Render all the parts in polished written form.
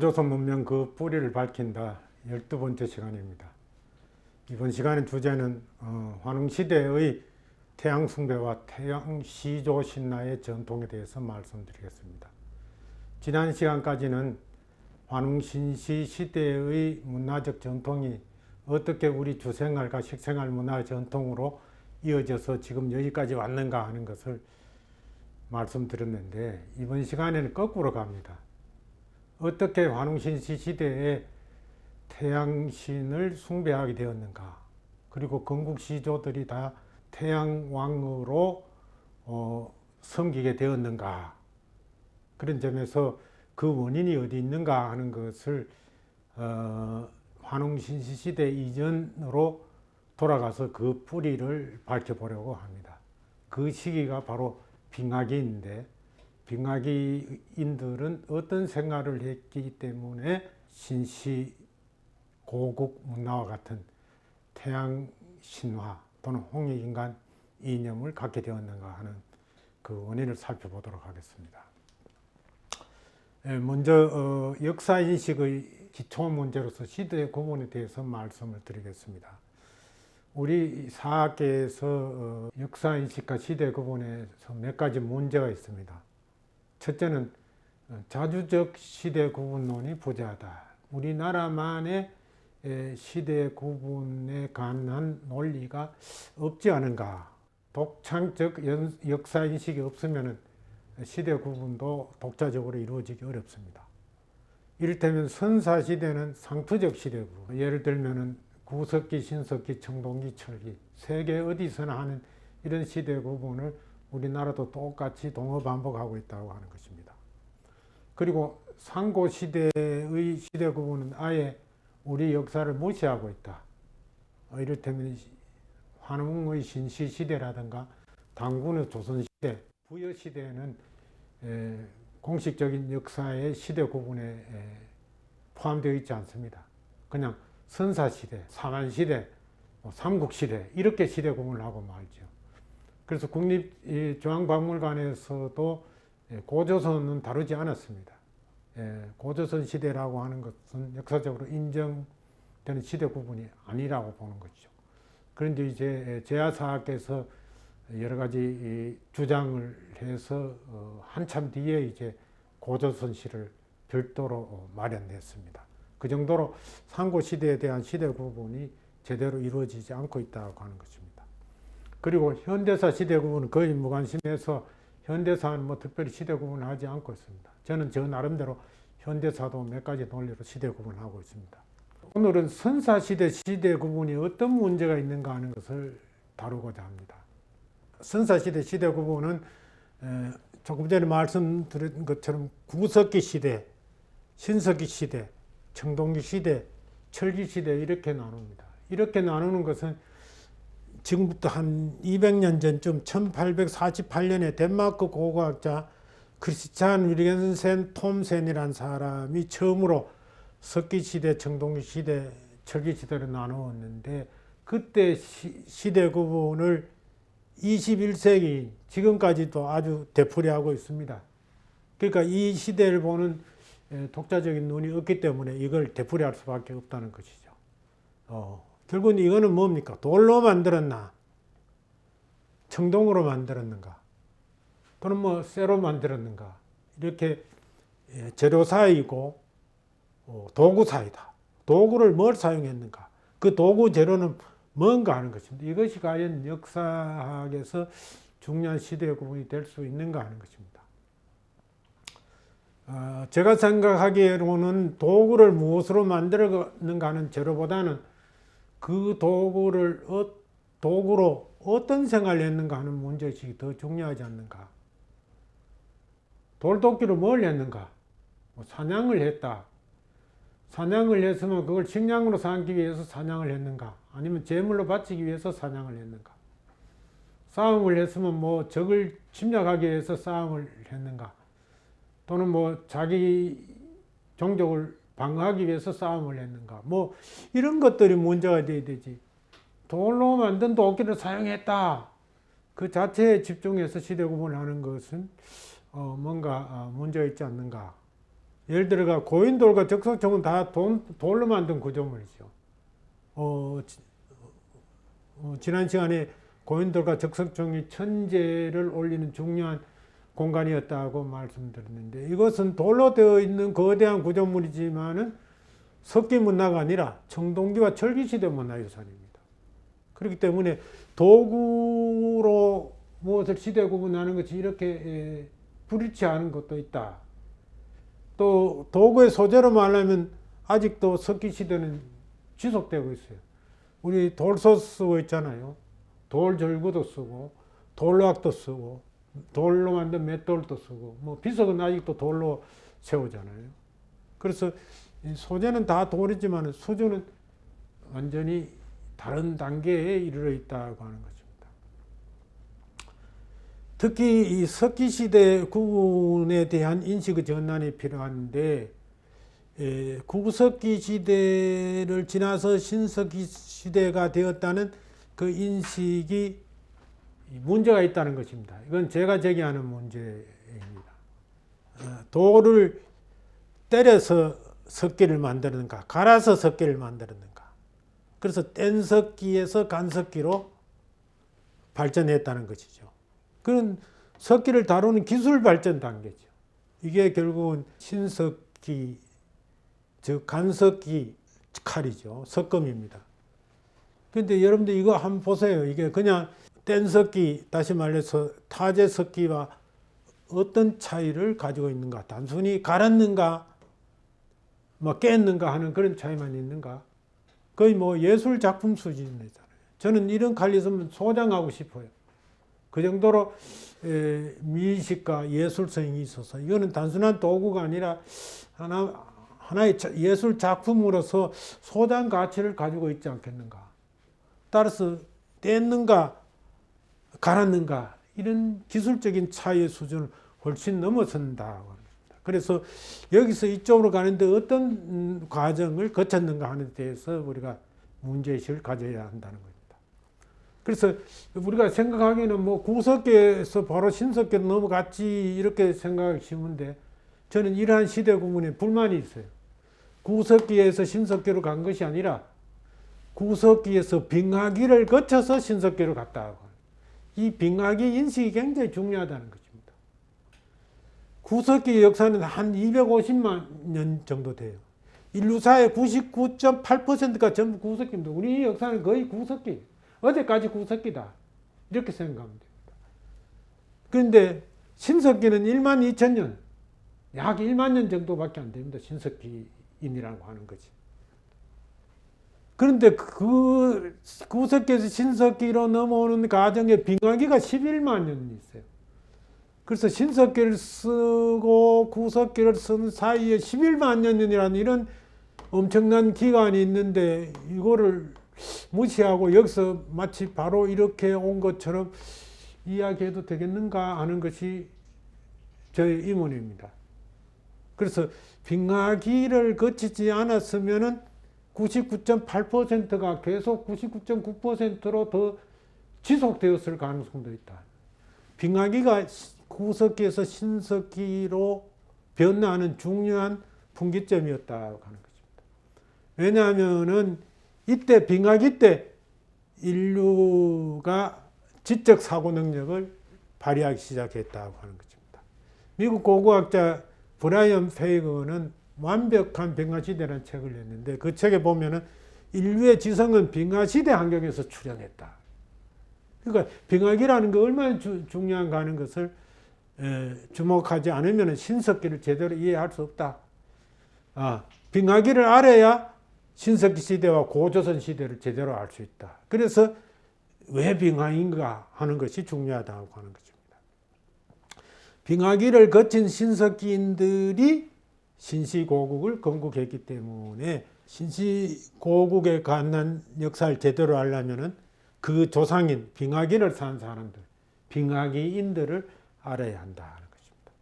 고조선 문명 그 뿌리를 밝힌다 12번째 시간입니다. 이번 시간의 주제는 환웅시대의 태양숭배와 태양시조신화의 전통에 대해서 말씀드리겠습니다. 지난 시간까지는 환웅신시 시대의 문화적 전통이 어떻게 우리 주생활과 식생활 문화의 전통으로 이어져서 지금 여기까지 왔는가 하는 것을 말씀드렸는데, 이번 시간에는 거꾸로 갑니다. 어떻게 환웅신시 시대에 태양신을 숭배하게 되었는가, 그리고 건국시조들이 다 태양왕으로 섬기게 되었는가, 그런 점에서 그 원인이 어디 있는가 하는 것을 환웅신시 시대 이전으로 돌아가서 그 뿌리를 밝혀보려고 합니다. 그 시기가 바로 빙하기인데, 빙하기인들은 어떤 생활을 했기 때문에 신시 고국 문화와 같은 태양 신화 또는 홍익인간 이념을 갖게 되었는가 하는 그 원인을 살펴보도록 하겠습니다. 먼저 역사인식의 기초 문제로서 시대 구분에 대해서 말씀을 드리겠습니다. 우리 사학계에서 역사인식과 시대 구분에서 몇 가지 문제가 있습니다. 첫째는 자주적 시대 구분론이 부재하다. 우리나라만의 시대 구분에 관한 논리가 없지 않은가. 독창적 역사인식이 없으면 시대 구분도 독자적으로 이루어지기 어렵습니다. 이를테면 선사시대는 상투적 시대 구분. 예를 들면 구석기, 신석기, 청동기, 철기, 세계 어디서나 하는 이런 시대 구분을 우리나라도 똑같이 동어반복하고 있다고 하는 것입니다. 그리고 상고시대의 시대 구분은 아예 우리 역사를 무시하고 있다. 이를테면 환웅의 신시시대라든가 당군의 조선시대, 부여시대는 공식적인 역사의 시대 구분에 포함되어 있지 않습니다. 그냥 선사시대, 사만시대, 삼국시대 이렇게 시대 구분을 하고 말죠. 그래서 국립중앙박물관에서도 고조선은 다루지 않았습니다. 고조선 시대라고 하는 것은 역사적으로 인정되는 시대 구분이 아니라고 보는 것이죠. 그런데 이제 제야사학께서 여러 가지 주장을 해서 한참 뒤에 이제 고조선시를 별도로 마련했습니다. 그 정도로 상고시대에 대한 시대 구분이 제대로 이루어지지 않고 있다고 하는 것입니다. 그리고 현대사 시대 구분은 거의 무관심해서 현대사는 뭐 특별히 시대 구분을 하지 않고 있습니다. 저는 저 나름대로 현대사도 몇 가지 논리로 시대 구분을 하고 있습니다. 오늘은 선사시대 시대 구분이 어떤 문제가 있는가 하는 것을 다루고자 합니다. 선사시대 시대 구분은 조금 전에 말씀드린 것처럼 구석기 시대, 신석기 시대, 청동기 시대, 철기 시대 이렇게 나눕니다. 이렇게 나누는 것은 지금부터 한 200년 전쯤 1848년에 덴마크 고고학자 크리스찬 위르겐센 톰센이라는 사람이 처음으로 석기 시대, 청동기 시대, 철기 시대를 나누었는데, 그때 시대 구분을 21세기 지금까지도 아주 되풀이하고 있습니다. 그러니까 이 시대를 보는 독자적인 눈이 없기 때문에 이걸 되풀이할 수밖에 없다는 것이죠. 결국은 이거는 뭡니까? 돌로 만들었나? 청동으로 만들었는가? 또는 뭐 쇠로 만들었는가? 이렇게 재료사이고 도구사이다. 도구를 뭘 사용했는가? 그 도구 재료는 뭔가 하는 것입니다. 이것이 과연 역사학에서 중요한 시대 구분이 될 수 있는가 하는 것입니다. 제가 생각하기에는 도구를 무엇으로 만들었는가 하는 재료보다는 그 도구로 어떤 생활을 했는가 하는 문제의식이 더 중요하지 않는가. 돌도끼로 뭘 했는가? 사냥을 했다. 사냥을 했으면 그걸 식량으로 삼기 위해서 사냥을 했는가? 아니면 제물로 바치기 위해서 사냥을 했는가? 싸움을 했으면 뭐 적을 침략하기 위해서 싸움을 했는가? 또는 뭐 자기 종족을 방어하기 위해서 싸움을 했는가? 뭐 이런 것들이 문제가 돼야 되지. 돌로 만든 도끼를 사용했다. 그 자체에 집중해서 시대 구분을 하는 것은 뭔가 문제가 있지 않는가. 예를 들어가 고인돌과 적석청은 다 돌로 만든 구조물이죠. 지난 시간에 고인돌과 적석청이 천재를 올리는 중요한 공간이었다고 말씀드렸는데, 이것은 돌로 되어 있는 거대한 구조물이지만은 석기 문화가 아니라 청동기와 철기시대 문화유산입니다. 그렇기 때문에 도구로 무엇을 시대 구분하는 것이 이렇게 불일치 않은 것도 있다. 또 도구의 소재로 말하면 아직도 석기시대는 지속되고 있어요. 우리 돌솥 쓰고 있잖아요. 돌절구도 쓰고 돌락도 쓰고 돌로 만든 맷돌도 쓰고, 뭐 비석은 아직도 돌로 세우잖아요. 그래서 소재는 다 돌이지만 수준은 완전히 다른 단계에 이르러 있다고 하는 것입니다. 특히 이 석기시대 구분에 대한 인식의 전환이 필요한데, 구석기 시대를 지나서 신석기 시대가 되었다는 그 인식이 문제가 있다는 것입니다. 이건 제가 제기하는 문제입니다. 돌을 때려서 석기를 만드는가, 갈아서 석기를 만드는가. 그래서 뗀석기에서 간석기로 발전했다는 것이죠. 그런 석기를 다루는 기술 발전 단계죠. 이게 결국은 신석기, 즉 간석기 칼이죠. 석검입니다. 근데 여러분들 이거 한번 보세요. 이게 그냥 뗀석기, 다시 말해서 타제석기와 어떤 차이를 가지고 있는가? 단순히 갈았는가, 뭐 깼는가 하는 그런 차이만 있는가? 거의 뭐 예술 작품 수준이잖아요. 저는 이런 칼이 있으면 소장하고 싶어요. 그 정도로 미식과 예술성이 있어서, 이거는 단순한 도구가 아니라 하나의 예술 작품으로서 소장 가치를 가지고 있지 않겠는가. 따라서 뗐는가 갈았는가 이런 기술적인 차이의 수준을 훨씬 넘어선다고 합니다. 그래서 여기서 이쪽으로 가는데 어떤 과정을 거쳤는가 하는 데 대해서 우리가 문제의식을 가져야 한다는 겁니다. 그래서 우리가 생각하기에는 뭐 구석기에서 바로 신석기로 넘어갔지 이렇게 생각하기 쉬운데, 저는 이러한 시대 구분에 불만이 있어요. 구석기에서 신석기로 간 것이 아니라 구석기에서 빙하기를 거쳐서 신석기로 갔다고. 이 빙하기 인식이 굉장히 중요하다는 것입니다. 구석기 역사는 한 250만 년 정도 돼요. 인류사의 99.8%가 전부 구석기입니다. 우리 역사는 거의 구석기. 어제까지 구석기다. 이렇게 생각하면 됩니다. 그런데 신석기는 1만 2천 년, 약 1만 년 정도밖에 안 됩니다. 신석기인이라고 하는 거지. 그런데 그 구석기에서 신석기로 넘어오는 과정에 빙하기가 11만 년이 있어요. 그래서 신석기를 쓰고 구석기를 쓰는 사이에 11만 년이라는 이런 엄청난 기간이 있는데, 이거를 무시하고 여기서 마치 바로 이렇게 온 것처럼 이야기해도 되겠는가 하는 것이 저의 의문입니다. 그래서 빙하기를 거치지 않았으면은 99.8%가 계속 99.9%로 더 지속되었을 가능성도 있다. 빙하기가 구석기에서 신석기로 변화하는 중요한 분기점이었다고 하는 것입니다. 왜냐하면은 이때 빙하기 때 인류가 지적 사고 능력을 발휘하기 시작했다고 하는 것입니다. 미국 고고학자 브라이언 페이건은 완벽한 빙하시대라는 책을 냈는데, 그 책에 보면은 인류의 지성은 빙하시대 환경에서 출현했다. 그러니까 빙하기라는 게 얼마나 중요한가 하는 것을 주목하지 않으면 신석기를 제대로 이해할 수 없다. 빙하기를 알아야 신석기 시대와 고조선 시대를 제대로 알 수 있다. 그래서 왜 빙하인가 하는 것이 중요하다고 하는 것입니다. 빙하기를 거친 신석기인들이 신시고국을 건국했기 때문에, 신시고국에 관한 역사를 제대로 알려면은 그 조상인 빙하기를 산 사람들, 빙하기인들을 알아야 한다는 것입니다.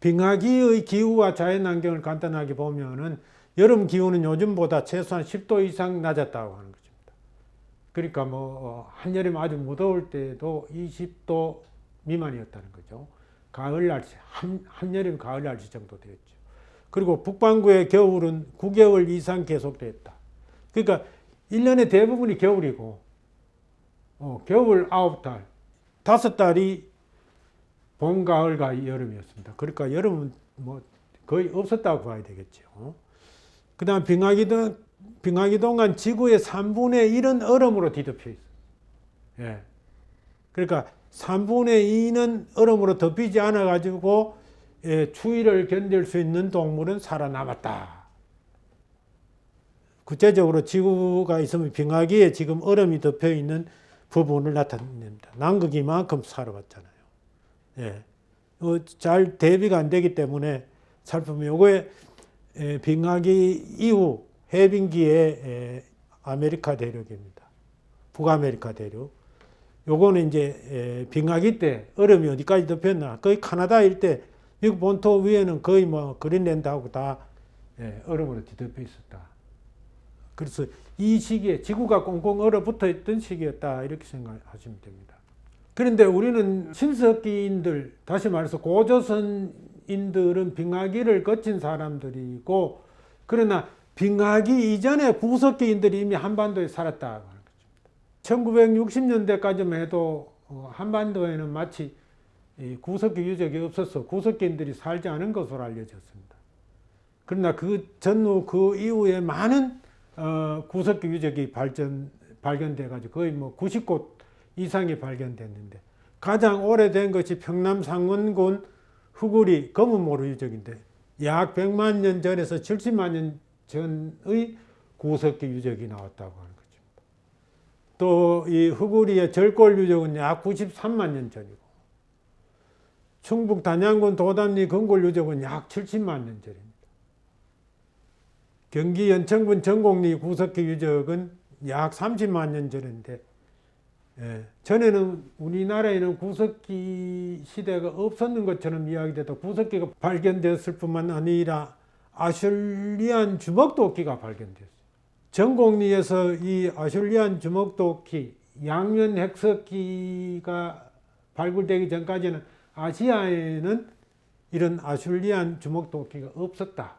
빙하기의 기후와 자연환경을 간단하게 보면은 여름 기온은 요즘보다 최소한 10도 이상 낮았다고 하는 것입니다. 그러니까 뭐 한여름 아주 무더울 때도 20도 미만이었다는 거죠. 가을 날씨, 한여름 가을 날씨 정도 되었죠. 그리고 북반구의 겨울은 9개월 이상 계속됐다. 그러니까 1년의 대부분이 겨울이고 겨울 9달, 5달이 봄, 가을과 여름이었습니다. 그러니까 여름은 뭐 거의 없었다고 봐야 되겠죠. 그 다음 빙하기 동안 지구의 3분의 1은 얼음으로 뒤덮여 있어요. 예. 그러니까 3분의 2는 얼음으로 덮이지 않아 가지고 추위를 견딜 수 있는 동물은 살아남았다. 구체적으로 지구가 있으면 빙하기에 지금 얼음이 덮여 있는 부분을 나타냅니다. 남극 이만큼 살아봤잖아요. 예. 잘 대비가 안 되기 때문에 살펴보면 요거에 빙하기 이후 해빙기의 아메리카 대륙입니다. 북아메리카 대륙. 요거는 이제 빙하기 때 얼음이 어디까지 덮였나? 거의 카나다 일대, 미국 본토 위에는 거의 뭐 그린랜드하고 다 얼음으로 뒤덮여 있었다. 그래서 이 시기에 지구가 꽁꽁 얼어붙어 있던 시기였다. 이렇게 생각하시면 됩니다. 그런데 우리는 신석기인들, 다시 말해서 고조선인들은 빙하기를 거친 사람들이고, 그러나 빙하기 이전에 구석기인들이 이미 한반도에 살았다. 1960년대까지만 해도 한반도에는 마치 구석기 유적이 없어서 구석기인들이 살지 않은 것으로 알려졌습니다. 그러나 그 전후 그 이후에 많은 구석기 유적이 발견돼 가지고 거의 뭐 90곳 이상이 발견됐는데, 가장 오래된 것이 평남 상원군 후구리 검은모루 유적인데 약 100만 년 전에서 70만 년 전의 구석기 유적이 나왔다고 하는 거죠. 또 이 후구리의 절골 유적은 약 93만 년 전이고, 충북 단양군 도담리 건골 유적은 약 70만 년 전입니다. 경기 연천군 전곡리 구석기 유적은 약 30만 년 전인데, 전에는 우리나라에는 구석기 시대가 없었는 것처럼 이야기돼도 구석기가 발견되었을 뿐만 아니라 아슐리안 주먹도끼가 발견됐어요. 전곡리에서 이 아슐리안 주먹도끼, 양면 핵석기가 발굴되기 전까지는 아시아에는 이런 아슐리안 주먹도끼가 없었다.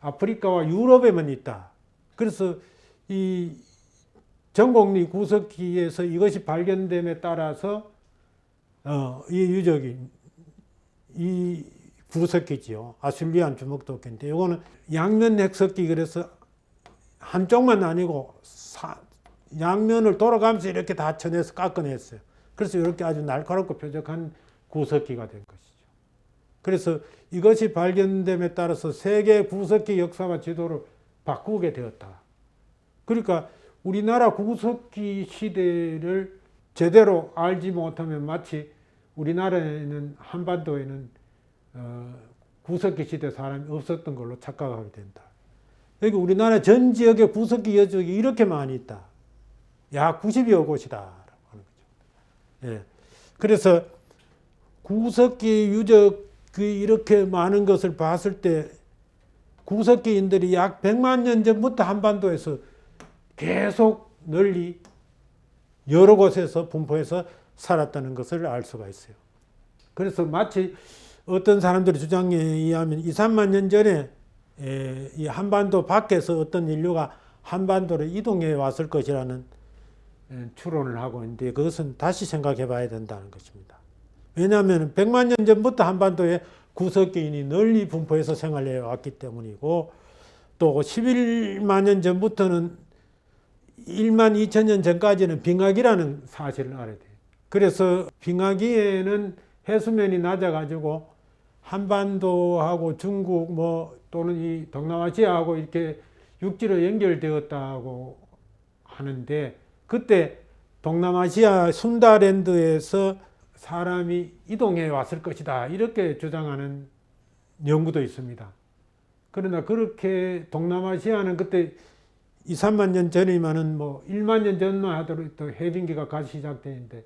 아프리카와 유럽에만 있다. 그래서 이 전곡리 구석기에서 이것이 발견됨에 따라서 이 유적이 이 구석기지요. 아슐리안 주먹도끼인데 이거는 양면 핵석기, 그래서 한쪽만 아니고 양면을 돌아가면서 이렇게 다 쳐내서 깎아냈어요. 그래서 이렇게 아주 날카롭고 뾰족한 구석기가 된 것이죠. 그래서 이것이 발견됨에 따라서 세계 구석기 역사와 지도를 바꾸게 되었다. 그러니까 우리나라 구석기 시대를 제대로 알지 못하면 마치 우리나라에는, 한반도에는 구석기 시대 사람이 없었던 걸로 착각하게 된다. 여기 우리나라 전 지역에 구석기 유적이 이렇게 많이 있다. 약 90여 곳이다. 하는 거죠. 예. 그래서 구석기 유적이 이렇게 많은 것을 봤을 때 구석기인들이 약 100만 년 전부터 한반도에서 계속 널리 여러 곳에서 분포해서 살았다는 것을 알 수가 있어요. 그래서 마치 어떤 사람들의 주장에 의하면 2, 3만 년 전에 이 한반도 밖에서 어떤 인류가 한반도로 이동해 왔을 것이라는 추론을 하고 있는데, 그것은 다시 생각해 봐야 된다는 것입니다. 왜냐하면 100만 년 전부터 한반도에 구석기인이 널리 분포해서 생활해 왔기 때문이고, 또 11만 년 전부터는 1만 2천 년 전까지는 빙하기라는 사실을 알아야 돼요. 그래서 빙하기에는 해수면이 낮아가지고 한반도하고 중국 또는 이 동남아시아하고 이렇게 육지로 연결되었다고 하는데, 그때 동남아시아 순다랜드에서 사람이 이동해 왔을 것이다, 이렇게 주장하는 연구도 있습니다. 그러나 그렇게 동남아시아는 그때 2, 3만 년 전이면은 1만 년 전만 하더라도 또 해빙기가 가기 시작되는데,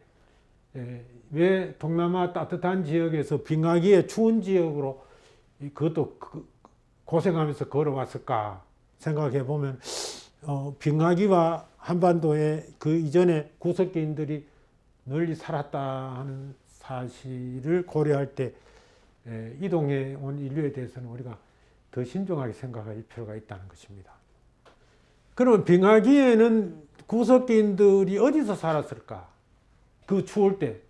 왜 동남아 따뜻한 지역에서 빙하기의 추운 지역으로 그것도 고생하면서 걸어왔을까 생각해 보면, 빙하기와 한반도에 그 이전에 구석기인들이 널리 살았다 하는 사실을 고려할 때 이동해 온 인류에 대해서는 우리가 더 신중하게 생각할 필요가 있다는 것입니다. 그러면 빙하기에는 구석기인들이 어디서 살았을까? 그 추울 때.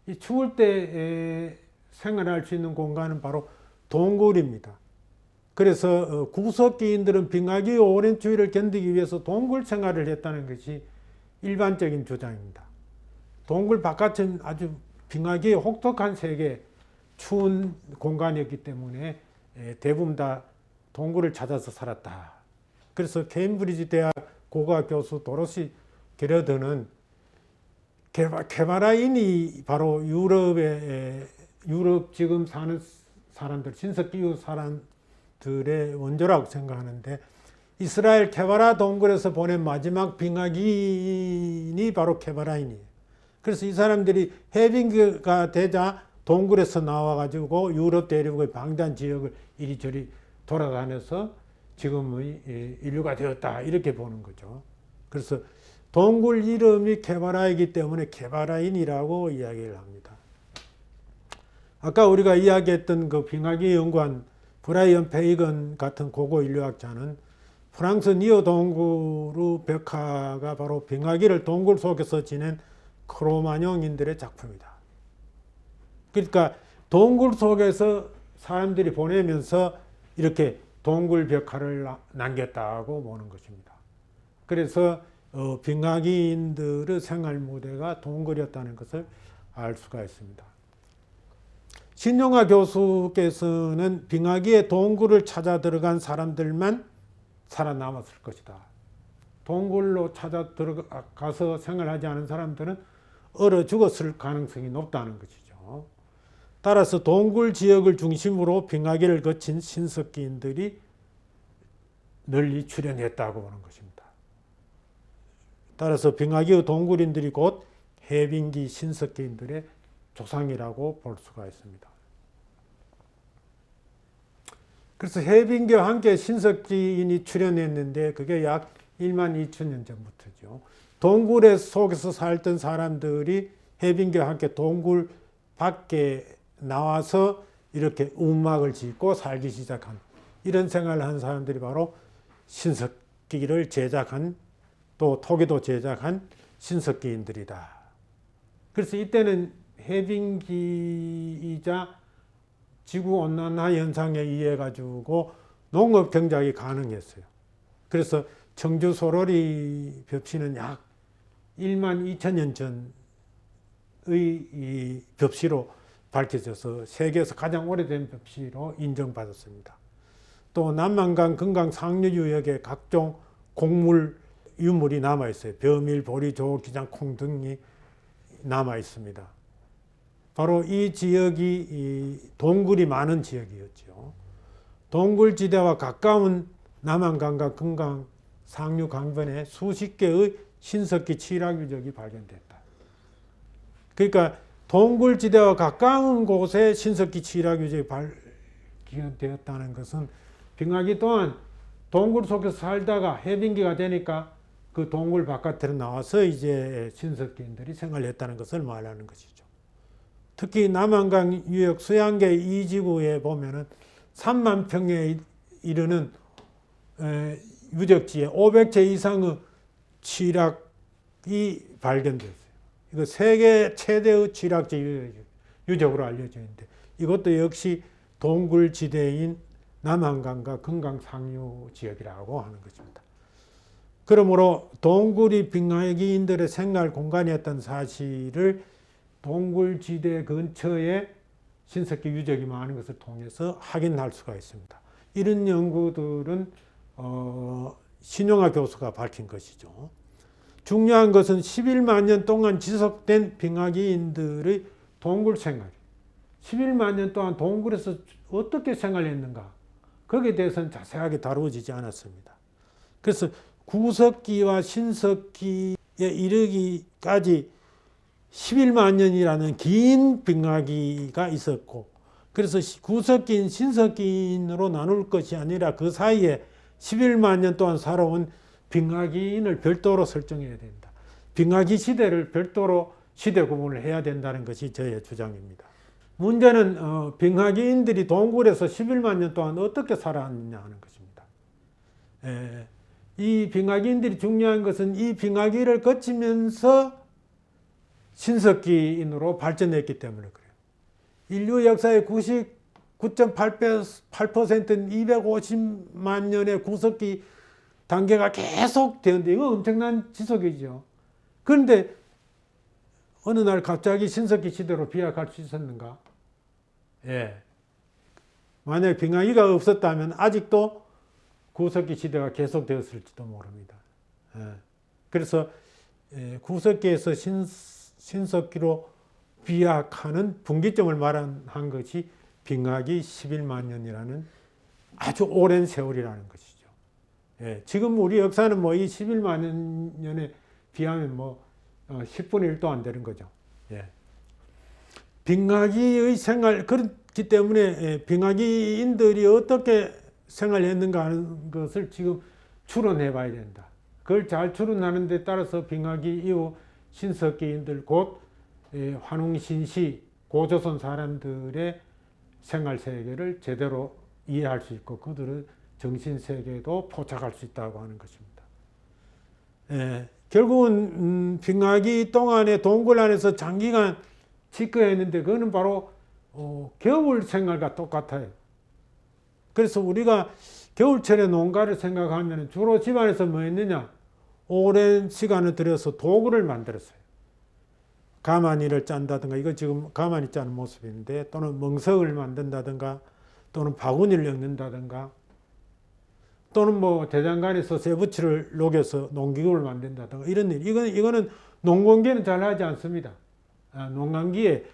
이 추울 때 생활할 수 있는 공간은 바로 동굴입니다. 그래서 구석기인들은 빙하기의 오랜 추위를 견디기 위해서 동굴 생활을 했다는 것이 일반적인 주장입니다. 동굴 바깥은 아주 빙하기의 혹독한 세계, 추운 공간이었기 때문에 대부분 다 동굴을 찾아서 살았다. 그래서 케임브리지 대학 고고학 교수 도로시 게러드는 케바라인이 바로 유럽 지금 사는 사람들, 신석기후 사람들의 원조라고 생각하는데, 이스라엘 케바라 동굴에서 보낸 마지막 빙하기인이 바로 케바라인이에요. 그래서 이 사람들이 해빙기가 되자 동굴에서 나와가지고 유럽 대륙의 방대한 지역을 이리저리 돌아다녀서 지금의 인류가 되었다, 이렇게 보는 거죠. 그래서 동굴 이름이 케바라이기 때문에 케바라인이라고 이야기를 합니다. 아까 우리가 이야기했던 그 빙하기 연구한 브라이언 페이건 같은 고고 인류학자는 프랑스 니오 동굴의 벽화가 바로 빙하기를 동굴 속에서 지낸 크로마뇽인들의 작품이다. 그러니까 동굴 속에서 사람들이 보내면서 이렇게 동굴 벽화를 남겼다고 보는 것입니다. 그래서 빙하기인들의 생활 무대가 동굴이었다는 것을 알 수가 있습니다. 신용화 교수께서는 빙하기의 동굴을 찾아 들어간 사람들만 살아남았을 것이다. 동굴로 찾아 들어가서 생활하지 않은 사람들은 얼어 죽었을 가능성이 높다는 것이죠. 따라서 동굴 지역을 중심으로 빙하기를 거친 신석기인들이 널리 출현했다고 보는 것입니다. 따라서 빙하기의 동굴인들이 곧 해빙기 신석기인들의 조상이라고 볼 수가 있습니다. 그래서 해빙기와 함께 신석기인이 출현했는데 그게 약 1만 2천 년 전부터죠. 동굴 속에서 살던 사람들이 해빙기와 함께 동굴 밖에 나와서 이렇게 움막을 짓고 살기 시작한, 이런 생활을 한 사람들이 바로 신석기를 제작한, 또 토기도 제작한 신석기인들이다. 그래서 이때는 해빙기이자 지구온난화 현상에 의해 가지고 농업 경작이 가능했어요. 그래서 청주 소로리 벽시는 약 1만 2천 년 전의 이 벽시로 밝혀져서 세계에서 가장 오래된 벽시로 인정받았습니다. 또 남한강 금강 상류 유역에 각종 곡물 유물이 남아 있어요. 벼밀, 보리, 조, 기장, 콩 등이 남아 있습니다. 바로 이 지역이 동굴이 많은 지역이었죠. 동굴지대와 가까운 남한강과 금강 상류 강변에 수십 개의 신석기 취락 유적이 발견됐다. 그러니까 동굴지대와 가까운 곳에 신석기 취락 유적이 발견되었다는 것은 빙하기 또한 동굴 속에서 살다가 해빙기가 되니까 그 동굴 바깥으로 나와서 이제 신석기인들이 생활했다는 것을 말하는 것이죠. 특히 남한강 유역 수양계 이지구에 보면은 3만 평에 이르는 유적지에 500채 이상의 취락이 발견됐어요. 이거 세계 최대의 취락지 유적으로 알려져 있는데, 이것도 역시 동굴지대인 남한강과 금강 상류 지역이라고 하는 것입니다. 그러므로 동굴이 빙하기인들의 생활 공간이었던 사실을 동굴지대 근처에 신석기 유적이 많은 것을 통해서 확인할 수가 있습니다. 이런 연구들은 신용화 교수가 밝힌 것이죠. 중요한 것은 11만 년 동안 지속된 빙하기인들의 동굴 생활, 11만 년 동안 동굴에서 어떻게 생활했는가, 거기에 대해서는 자세하게 다루어지지 않았습니다. 그래서 구석기와 신석기에 이르기까지 11만 년이라는 긴 빙하기가 있었고, 그래서 구석기인, 신석기인으로 나눌 것이 아니라 그 사이에 11만 년 동안 살아온 빙하기인을 별도로 설정해야 된다. 빙하기 시대를 별도로 시대 구분을 해야 된다는 것이 저의 주장입니다. 문제는 빙하기인들이 동굴에서 11만 년 동안 어떻게 살아왔느냐 하는 것입니다. 이 빙하기인들이 중요한 것은 이 빙하기를 거치면서 신석기인으로 발전했기 때문에 그래요. 인류 역사의 99.8%는 250만 년의 구석기 단계가 계속 되는데 이거 엄청난 지속이죠. 그런데 어느 날 갑자기 신석기 시대로 비약할 수 있었는가? 예. 만약 빙하기가 없었다면 아직도 구석기 시대가 계속되었을지도 모릅니다. 예. 그래서 구석기에서 신석기로 비약하는 분기점을 말한 것이 빙하기 11만 년이라는 아주 오랜 세월이라는 것이죠. 예. 지금 우리 역사는 뭐 이 11만 년에 비하면 뭐 10분의 1도 안 되는 거죠. 예. 빙하기의 생활, 그렇기 때문에 빙하기인들이 어떻게 생활했는가 하는 것을 지금 추론해 봐야 된다. 그걸 잘 추론하는 데 따라서 빙하기 이후 신석기인들 곧 환웅신시 고조선 사람들의 생활 세계를 제대로 이해할 수 있고 그들의 정신 세계도 포착할 수 있다고 하는 것입니다. 결국은 빙하기 동안에 동굴 안에서 장기간 지켜했는데 그거는 바로 겨울 생활과 똑같아요. 그래서 우리가 겨울철에 농가를 생각하면 주로 집안에서 뭐 했느냐? 오랜 시간을 들여서 도구를 만들었어요. 가마니를 짠다든가, 이거 지금 가마니 짜는 모습인데, 또는 멍석을 만든다든가, 또는 바구니를 엮는다든가, 또는 뭐 대장간에서 쇠붙이를 녹여서 농기구를 만든다든가 이런 일. 이거는 농건기에는 잘 하지 않습니다. 농간기에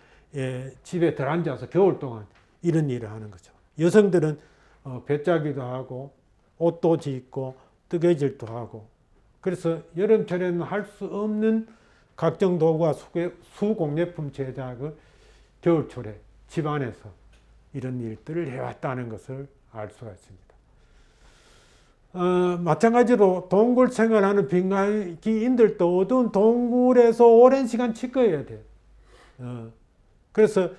집에 들어앉아서 겨울 동안 이런 일을 하는 거죠. 여성들은 배짜기도 하고 옷도 짓고 뜨개질도 하고 그래서 여름철에는 할 수 없는 각종 도구와 수공예품 제작을 겨울철에 집안에서 이런 일들을 해왔다는 것을 알 수가 있습니다. 마찬가지로 동굴 생활하는 빙하기인들도 어두운 동굴에서 오랜 시간 지켜야 돼요. 그래서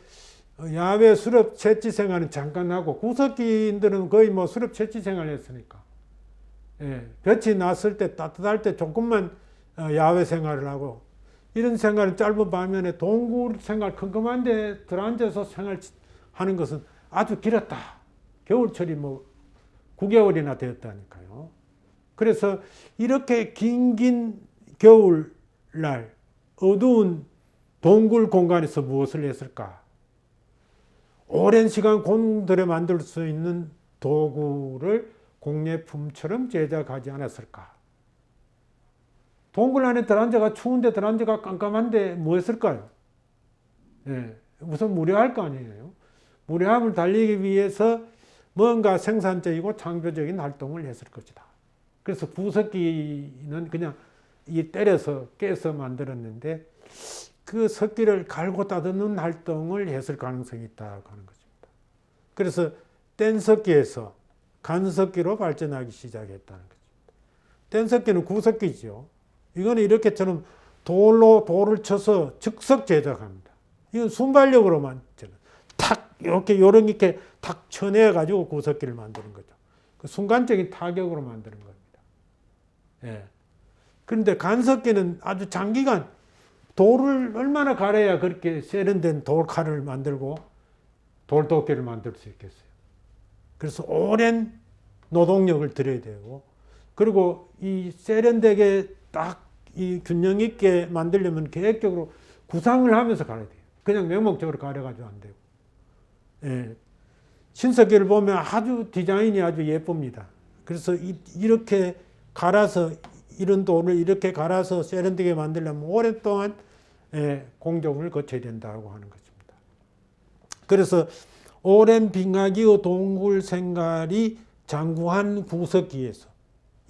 야외 수렵 채취 생활은 잠깐 하고 구석기인들은 거의 뭐 수렵 채취 생활을 했으니까 볕이 났을 때 따뜻할 때 조금만 야외 생활을 하고 이런 생활은 짧은 반면에 동굴 생활 컴컴한 데 들어앉아서 생활하는 것은 아주 길었다. 겨울철이 뭐 9개월이나 되었다니까요. 그래서 이렇게 긴 겨울날 어두운 동굴 공간에서 무엇을 했을까? 오랜 시간 공들여 만들 수 있는 도구를 공예품처럼 제작하지 않았을까? 동굴 안에 들어앉아가 추운데 들어앉아가 깜깜한데 뭐 했을까요? 우선 무료할 거 아니에요. 무료함을 달리기 위해서 뭔가 생산적이고 창조적인 활동을 했을 것이다. 그래서 구석기는 그냥 때려서 깨서 만들었는데 그 석기를 갈고 따듬는 활동을 했을 가능성이 있다고 하는 것입니다. 그래서 뗀석기에서 간석기로 발전하기 시작했다는 것입니다. 뗀석기는 구석기죠. 이거는 이렇게처럼 돌을 쳐서 즉석 제작합니다. 이건 순발력으로만 탁 이렇게 탁 쳐내 가지고 구석기를 만드는 거죠. 그 순간적인 타격으로 만드는 겁니다. 그런데 간석기는 아주 장기간 돌을 얼마나 갈아야 그렇게 세련된 돌칼을 만들고 돌도끼를 만들 수 있겠어요. 그래서 오랜 노동력을 들여야 되고 그리고 이 세련되게 딱 이 균형 있게 만들려면 계획적으로 구상을 하면서 갈아야 돼요. 그냥 맹목적으로 갈아가지고 안 되고. 신석기를 보면 아주 디자인이 아주 예쁩니다. 그래서 이렇게 갈아서 이런 돌을 이렇게 갈아서 세련되게 만들려면 오랫동안 공정을 거쳐야 된다고 하는 것입니다. 그래서 오랜 빙하기의 동굴 생활이 장구한 구석기에서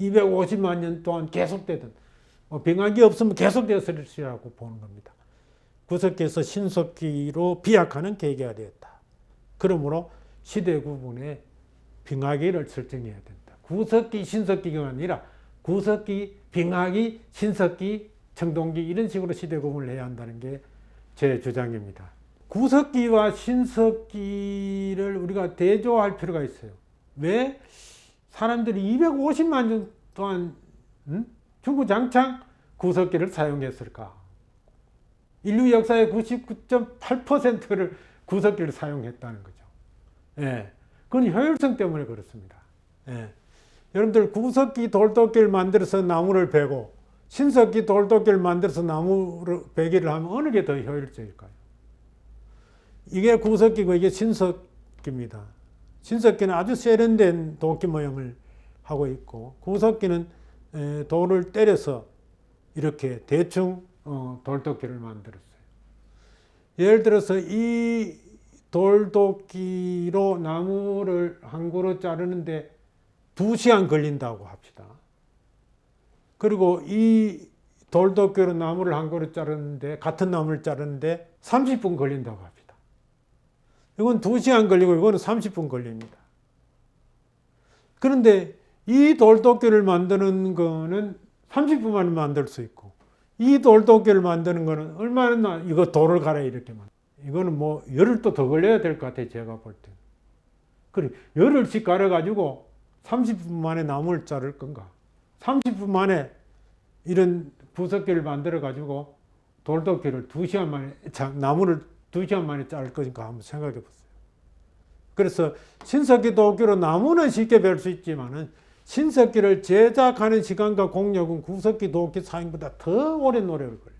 250만 년 동안 계속되던 빙하기 없으면 계속되었으리라고 보는 겁니다. 구석기에서 신석기로 비약하는 계기가 되었다. 그러므로 시대 구분에 빙하기를 설정해야 된다. 구석기, 신석기가 아니라 구석기, 빙하기, 신석기, 청동기 이런 식으로 시대 구분을 해야 한다는 게 제 주장입니다. 구석기와 신석기를 우리가 대조할 필요가 있어요. 왜? 사람들이 250만 년 동안 주구장창 구석기를 사용했을까? 인류 역사의 99.8%를 구석기를 사용했다는 거죠. 예. 그건 효율성 때문에 그렇습니다. 예. 여러분들 구석기 돌도끼를 만들어서 나무를 베고 신석기 돌도끼를 만들어서 나무를 베기를 하면 어느 게 더 효율적일까요? 이게 구석기고 이게 신석기입니다. 신석기는 아주 세련된 도끼 모양을 하고 있고 구석기는 돌을 때려서 이렇게 대충 돌도끼를 만들었어요. 예를 들어서 이 돌도끼로 나무를 한 그루 자르는데 2시간 걸린다고 합시다. 그리고 이 돌도끼로 나무를 한 그루 자르는데 같은 나무를 자르는데 30분 걸린다고 합시다. 이건 2시간 걸리고 이거는 30분 걸립니다. 그런데 이 돌도끼를 만드는 거는 30분 만에 만들 수 있고 이 돌도끼를 만드는 거는 얼마나 이거 돌을 갈아 이렇게 만들. 이거는 뭐 열흘 또 더 걸려야 될 것 같아요. 제가 볼 때는. 그래 열흘씩 갈아 가지고 30분 만에 나무를 자를 건가? 30분 만에 이런 구석기를 만들어 가지고 돌도끼를 2시간 만에 나무를 2시간 만에 자를 거니까 한번 생각해 보세요. 그래서 신석기 도끼로 나무는 쉽게 벨 수 있지만은 신석기를 제작하는 시간과 공력은 구석기 도끼 사용보다 더 오랜 노력을 걸려요.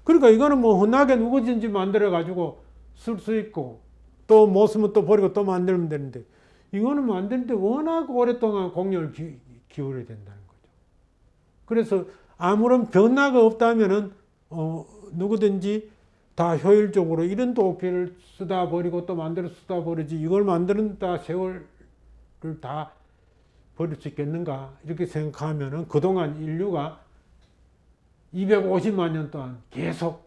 그러니까 이거는 뭐 흔하게 누구든지 만들어 가지고 쓸 수 있고 또 못 쓰면 또 버리고 또 만들면 되는데 이거는 만드는데 워낙 오랫동안 공력을 기울여야 된다는 거죠. 그래서 아무런 변화가 없다면은 누구든지 다 효율적으로 이런 도끼를 쓰다 버리고 또 만들어 쓰다 버리지 이걸 만드는다 세월을 다 버릴 수 있겠는가 이렇게 생각하면은 그동안 인류가 250만 년 동안 계속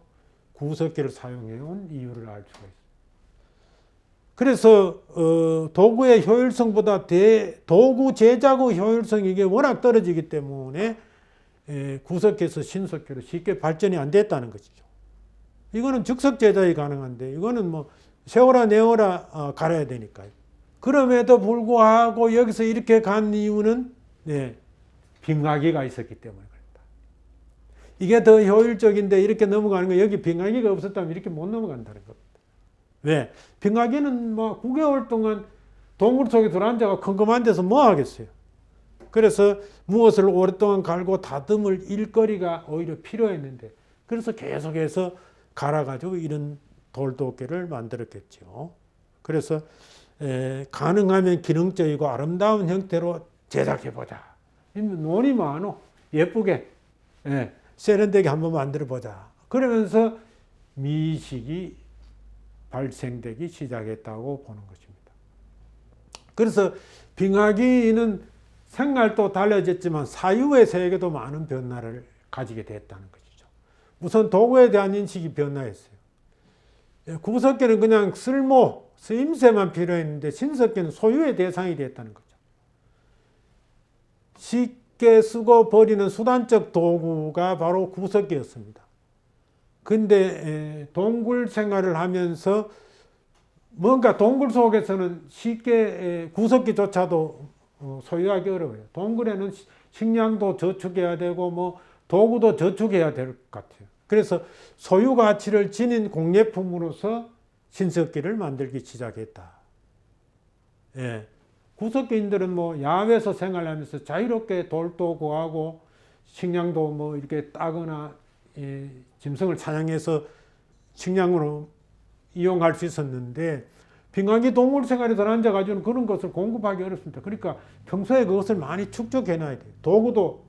구석기를 사용해온 이유를 알 수가 있습니다. 그래서 도구의 효율성보다 도구 제작의 효율성이 이게 워낙 떨어지기 때문에 구석기에서 신석기로 쉽게 발전이 안 됐다는 것이죠. 이거는 즉석 제작이 가능한데 이거는 뭐 세워라 내워라 갈아야 되니까요. 그럼에도 불구하고 여기서 이렇게 간 이유는 빙하기가 있었기 때문에 그렇다. 이게 더 효율적인데 이렇게 넘어가는 거 여기 빙하기가 없었다면 이렇게 못 넘어간다는 겁니다. 왜? 빙하기는 뭐 9개월 동안 동굴 속에 들어앉아가 컴컴한 데서 뭐 하겠어요. 그래서 무엇을 오랫동안 갈고 다듬을 일거리가 오히려 필요했는데 그래서 계속해서 갈아가지고 이런 돌도끼를 만들었겠죠. 그래서 가능하면 기능적이고 아름다운 형태로 제작해보자. 논이 많어. 예쁘게 세련되게 한번 만들어보자. 그러면서 미식이 발생되기 시작했다고 보는 것입니다. 그래서 빙하기는 생활도 달라졌지만 사유의 세계도 많은 변화를 가지게 됐다는 것이죠. 우선 도구에 대한 인식이 변화했어요. 구석기는 그냥 쓰임새만 필요했는데 신석기는 소유의 대상이 됐다는 거죠. 쉽게 쓰고 버리는 수단적 도구가 바로 구석기였습니다. 근데 동굴 생활을 하면서 뭔가 동굴 속에서는 쉽게 구석기조차도 소유하기 어려워요. 동굴에는 식량도 저축해야 되고 뭐 도구도 저축해야 될 것 같아요. 그래서 소유 가치를 지닌 공예품으로서 신석기를 만들기 시작했다. 구석기인들은 뭐 야외에서 생활하면서 자유롭게 돌도 구하고 식량도 뭐 이렇게 따거나 짐승을 사냥해서 식량으로 이용할 수 있었는데 빙하기 동물 생활에 들어앉아가지고는 그런 것을 공급하기 어렵습니다. 그러니까 평소에 그것을 많이 축적해 놔야 돼요. 도구도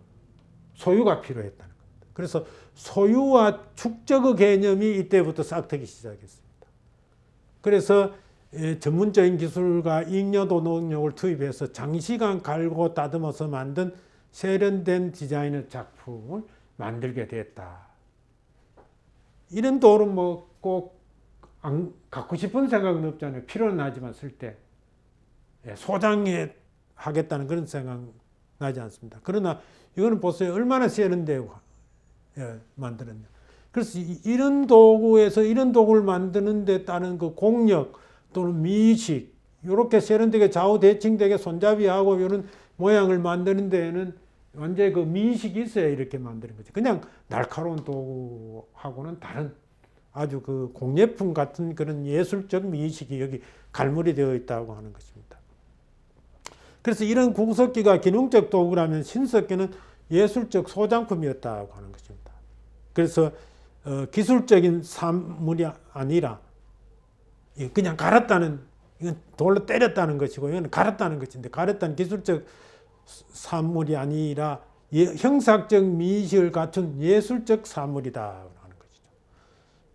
소유가 필요했다는 겁니다. 그래서 소유와 축적의 개념이 이때부터 싹트기 시작했습니다. 그래서 전문적인 기술과 잉여도 능력을 투입해서 장시간 갈고 다듬어서 만든 세련된 디자인의 작품을 만들게 됐다. 이런 돌은 뭐 꼭 갖고 싶은 생각은 없잖아요. 필요는 하지만 쓸 때 소장해 하겠다는 그런 생각 나지 않습니다. 그러나 이거는 보세요. 얼마나 세련되고 만들었냐. 그래서 이런 도구에서 이런 도구를 만드는 데 따른 그 공력 또는 미식, 이렇게 세련되게 좌우 대칭되게 손잡이하고 이런 모양을 만드는 데에는 완전히 그 미식이 있어야 이렇게 만드는 거죠. 그냥 날카로운 도구하고는 다른 아주 그 공예품 같은 그런 예술적 미식이 여기 갈무리 되어 있다고 하는 것입니다. 그래서 이런 구석기가 기능적 도구라면 신석기는 예술적 소장품이었다고 하는 것입니다. 그래서 기술적인 산물이 아니라 그냥 갈았다는, 이건 돌로 때렸다는 것이고 이건 갈았다는 것인데, 갈았다는 기술적 산물이 아니라 형상적 미식을 갖춘 예술적 산물이다 하는 것이죠.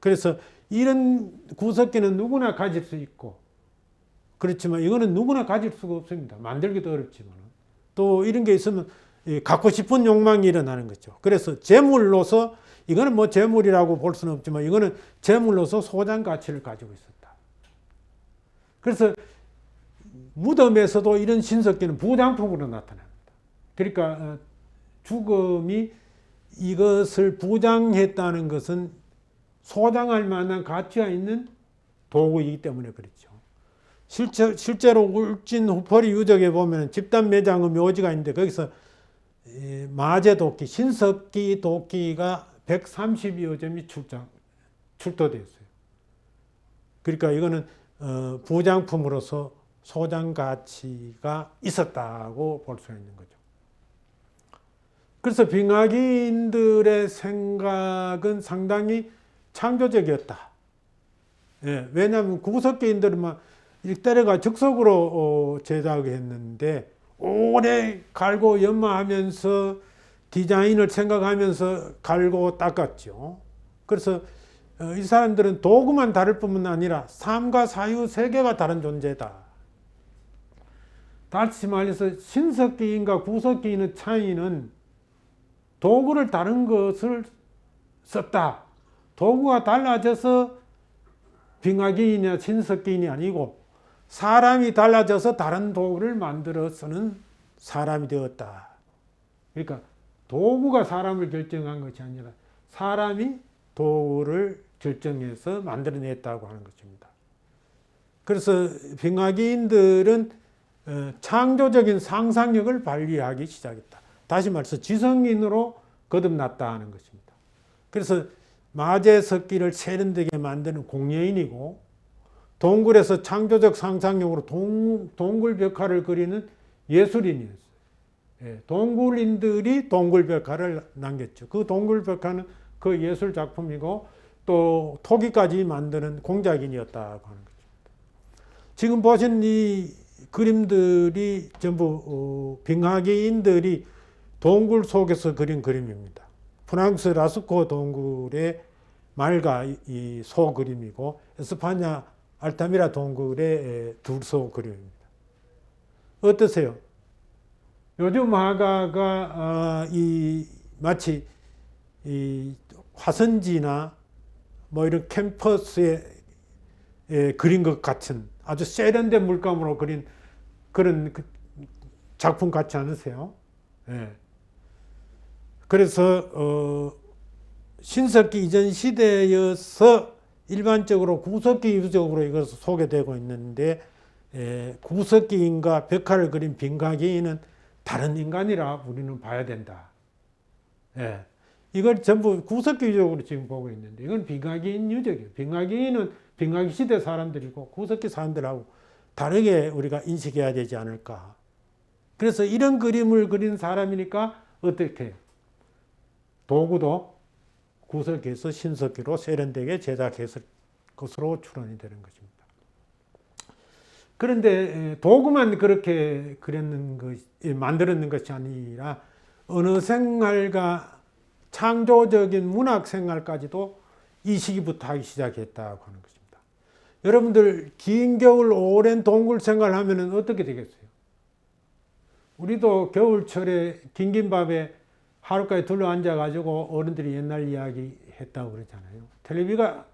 그래서 이런 구석기는 누구나 가질 수 있고, 그렇지만 이거는 누구나 가질 수가 없습니다. 만들기도 어렵지만 또 이런 게 있으면 갖고 싶은 욕망이 일어나는 거죠. 그래서 재물로서, 이거는 뭐 재물이라고 볼 수는 없지만 이거는 재물로서 소장 가치를 가지고 있었다. 그래서 무덤에서도 이런 신석기는 부장품으로 나타납니다. 그러니까 죽음이 이것을 부장했다는 것은 소장할 만한 가치가 있는 도구이기 때문에 그렇죠. 실제로 울진 후퍼리 유적에 보면 집단 매장의 묘지가 있는데 거기서 마제 도끼, 신석기 도끼가 130여 점이 출토되었어요. 그러니까 이거는 부장품으로서 소장 가치가 있었다고 볼 수 있는 거죠. 그래서 빙하기인들의 생각은 상당히 창조적이었다. 예, 왜냐하면 구석기인들은 막 때려가 즉석으로 제작했는데 오래 갈고 연마하면서 디자인을 생각하면서 갈고 닦았죠. 그래서 이 사람들은 도구만 다를 뿐만 아니라 삶과 사유 세계가 다른 존재다. 다시 말해서 신석기인과 구석기인의 차이는 도구를 다른 것을 썼다. 도구가 달라져서 빙하기인이나 신석기인이 아니고 사람이 달라져서 다른 도구를 만들어 쓰는 사람이 되었다. 그러니까 도구가 사람을 결정한 것이 아니라 사람이 도구를 결정해서 만들어냈다고 하는 것입니다. 그래서 빙하기인들은 창조적인 상상력을 발휘하기 시작했다. 다시 말해서 지성인으로 거듭났다 하는 것입니다. 그래서 마제석기를 세련되게 만드는 공예인이고, 동굴에서 창조적 상상력으로 동굴 벽화를 그리는 예술인이었어요. 예, 동굴인들이 동굴 벽화를 남겼죠. 그 동굴 벽화는 그 예술 작품이고 또 토기까지 만드는 공작인이었다고 하는 것입니다. 지금 보신 이 그림들이 전부 빙하기인들이 동굴 속에서 그린 그림입니다. 프랑스 라스코 동굴의 말과 이 소 그림이고 에스파냐 알타미라 동굴의 둘소 그림입니다. 어떠세요? 요즘 화가가 마치 이 화선지나 뭐 이런 캠퍼스에 그린 것 같은 아주 세련된 물감으로 그린 그런 작품 같지 않으세요? 예. 그래서 신석기 이전 시대여서 일반적으로 구석기 유적으로 이것을 소개되고 있는데, 구석기인과 벽화를 그린 빙하기인은 다른 인간이라 우리는 봐야 된다. 예. 이걸 전부 구석기 유적으로 지금 보고 있는데 이건 빙하기인 유적이에요. 빙하기인은 빙하기 시대 사람들이고 구석기 사람들하고 다르게 우리가 인식해야 되지 않을까. 그래서 이런 그림을 그린 사람이니까 어떻게 해요? 도구도 구석기에서 신석기로 세련되게 제작했을 것으로 추론이 되는 것입니다. 그런데 도구만 그렇게 만들었는 것이 아니라 언어 생활과 창조적인 문학 생활까지도 이 시기부터 하기 시작했다고 하는 것입니다. 여러분들 긴 겨울 오랜 동굴 생활하면 어떻게 되겠어요? 우리도 겨울철에 긴김밥에 하루까지 둘러앉아가지고 어른들이 옛날 이야기 했다고 그러잖아요. 텔레비가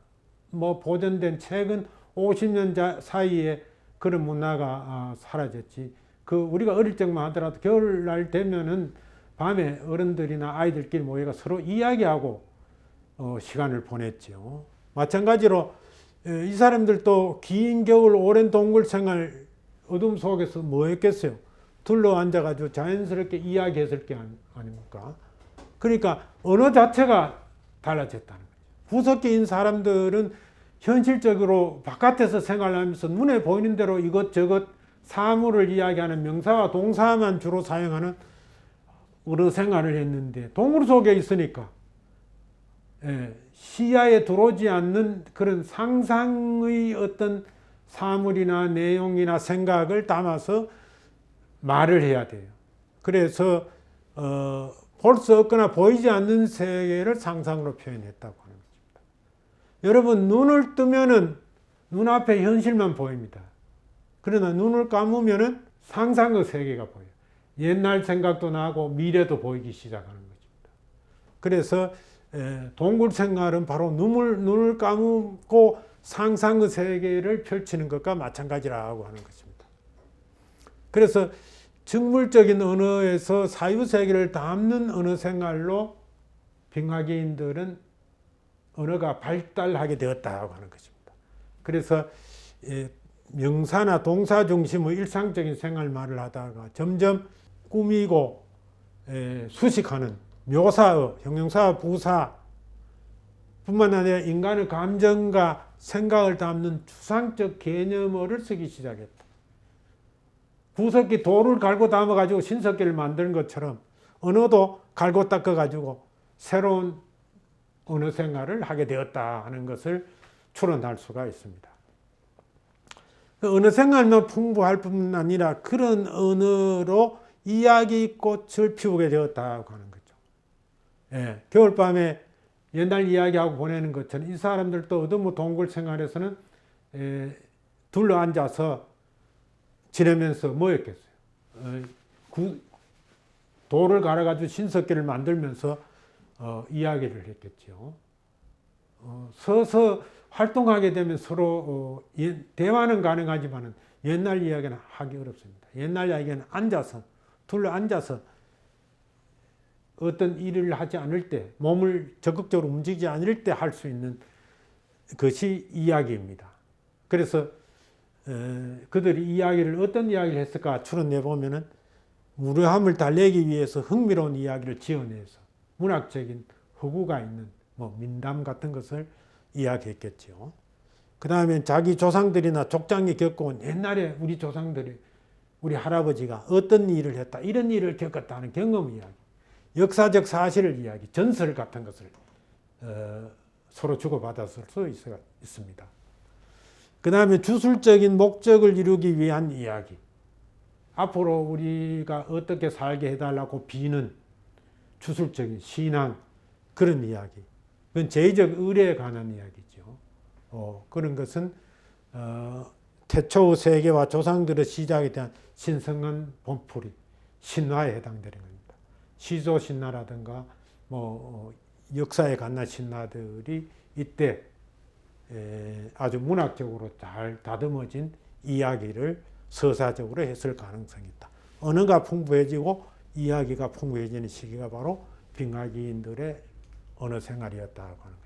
뭐 보존된 최근 50년 사이에 그런 문화가 사라졌지. 우리가 어릴 적만 하더라도 겨울날 되면은 밤에 어른들이나 아이들끼리 모여가 서로 이야기하고 시간을 보냈죠. 마찬가지로 이 사람들도 긴 겨울 오랜 동굴 생활 어둠 속에서 뭐 했겠어요? 둘러 앉아가지고 자연스럽게 이야기했을 게 아닙니까? 그러니까 언어 자체가 달라졌다는 거죠. 후석기인 사람들은 현실적으로 바깥에서 생활하면서 눈에 보이는 대로 이것저것 사물을 이야기하는 명사와 동사만 주로 사용하는 언어 생활을 했는데 동굴 속에 있으니까 시야에 들어오지 않는 그런 상상의 어떤 사물이나 내용이나 생각을 담아서 말을 해야 돼요. 그래서 볼 수 없거나 보이지 않는 세계를 상상으로 표현했다고 하는 것입니다. 여러분 눈을 뜨면은 눈앞에 현실만 보입니다. 그러나 눈을 감으면은 상상의 세계가 보여요. 옛날 생각도 나고 미래도 보이기 시작하는 것입니다. 그래서 동굴 생활은 바로 눈을 감고 상상의 세계를 펼치는 것과 마찬가지라고 하는 것입니다. 그래서 직물적인 언어에서 사유세계를 담는 언어 생활로 빙하기인들은 언어가 발달하게 되었다고 하는 것입니다. 그래서 명사나 동사 중심의 일상적인 생활말을 하다가 점점 꾸미고 수식하는 묘사어, 형용사, 부사 뿐만 아니라 인간의 감정과 생각을 담는 추상적 개념어를 쓰기 시작했다. 구석기 돌을 갈고 담아가지고 신석기를 만드는 것처럼 언어도 갈고 닦아가지고 새로운 언어 생활을 하게 되었다 하는 것을 추론할 수가 있습니다. 언어 생활만 풍부할 뿐 아니라 그런 언어로 이야기꽃을 피우게 되었다고 하는 거죠. 겨울밤에 옛날 이야기하고 보내는 것처럼 이 사람들도 어둠의 동굴 생활에서는 둘러 앉아서 지내면서 뭐였겠어요? 돌을 갈아가지고 신석기를 만들면서 이야기를 했겠죠. 서서 활동하게 되면 서로 대화는 가능하지만 옛날 이야기는 하기 어렵습니다. 옛날 이야기는 둘러 앉아서 어떤 일을 하지 않을 때, 몸을 적극적으로 움직이지 않을 때 할 수 있는 것이 이야기입니다. 그래서 그들이 어떤 이야기를 했을까 추론해 보면은 무료함을 달래기 위해서 흥미로운 이야기를 지어내서 문학적인 허구가 있는 민담 같은 것을 이야기했겠죠. 그 다음에 자기 조상들이나 족장이 겪어온 옛날에 우리 조상들이 우리 할아버지가 어떤 일을 했다, 이런 일을 겪었다 하는 경험 이야기, 역사적 사실을 이야기, 전설 같은 것을 서로 주고받았을 수 있습니다. 그 다음에 주술적인 목적을 이루기 위한 이야기, 앞으로 우리가 어떻게 살게 해달라고 비는 주술적인 신앙, 그런 이야기, 그건 제의적 의례에 관한 이야기죠. 그런 것은 태초의 세계와 조상들의 시작에 대한 신성한 본풀이, 신화에 해당되는 겁니다. 시조 신화라든가 역사에 관한 신화들이 이때 아주 문학적으로 잘 다듬어진 이야기를 서사적으로 했을 가능성이 있다. 언어가 풍부해지고 이야기가 풍부해지는 시기가 바로 빙하기인들의 언어 생활이었다고 하는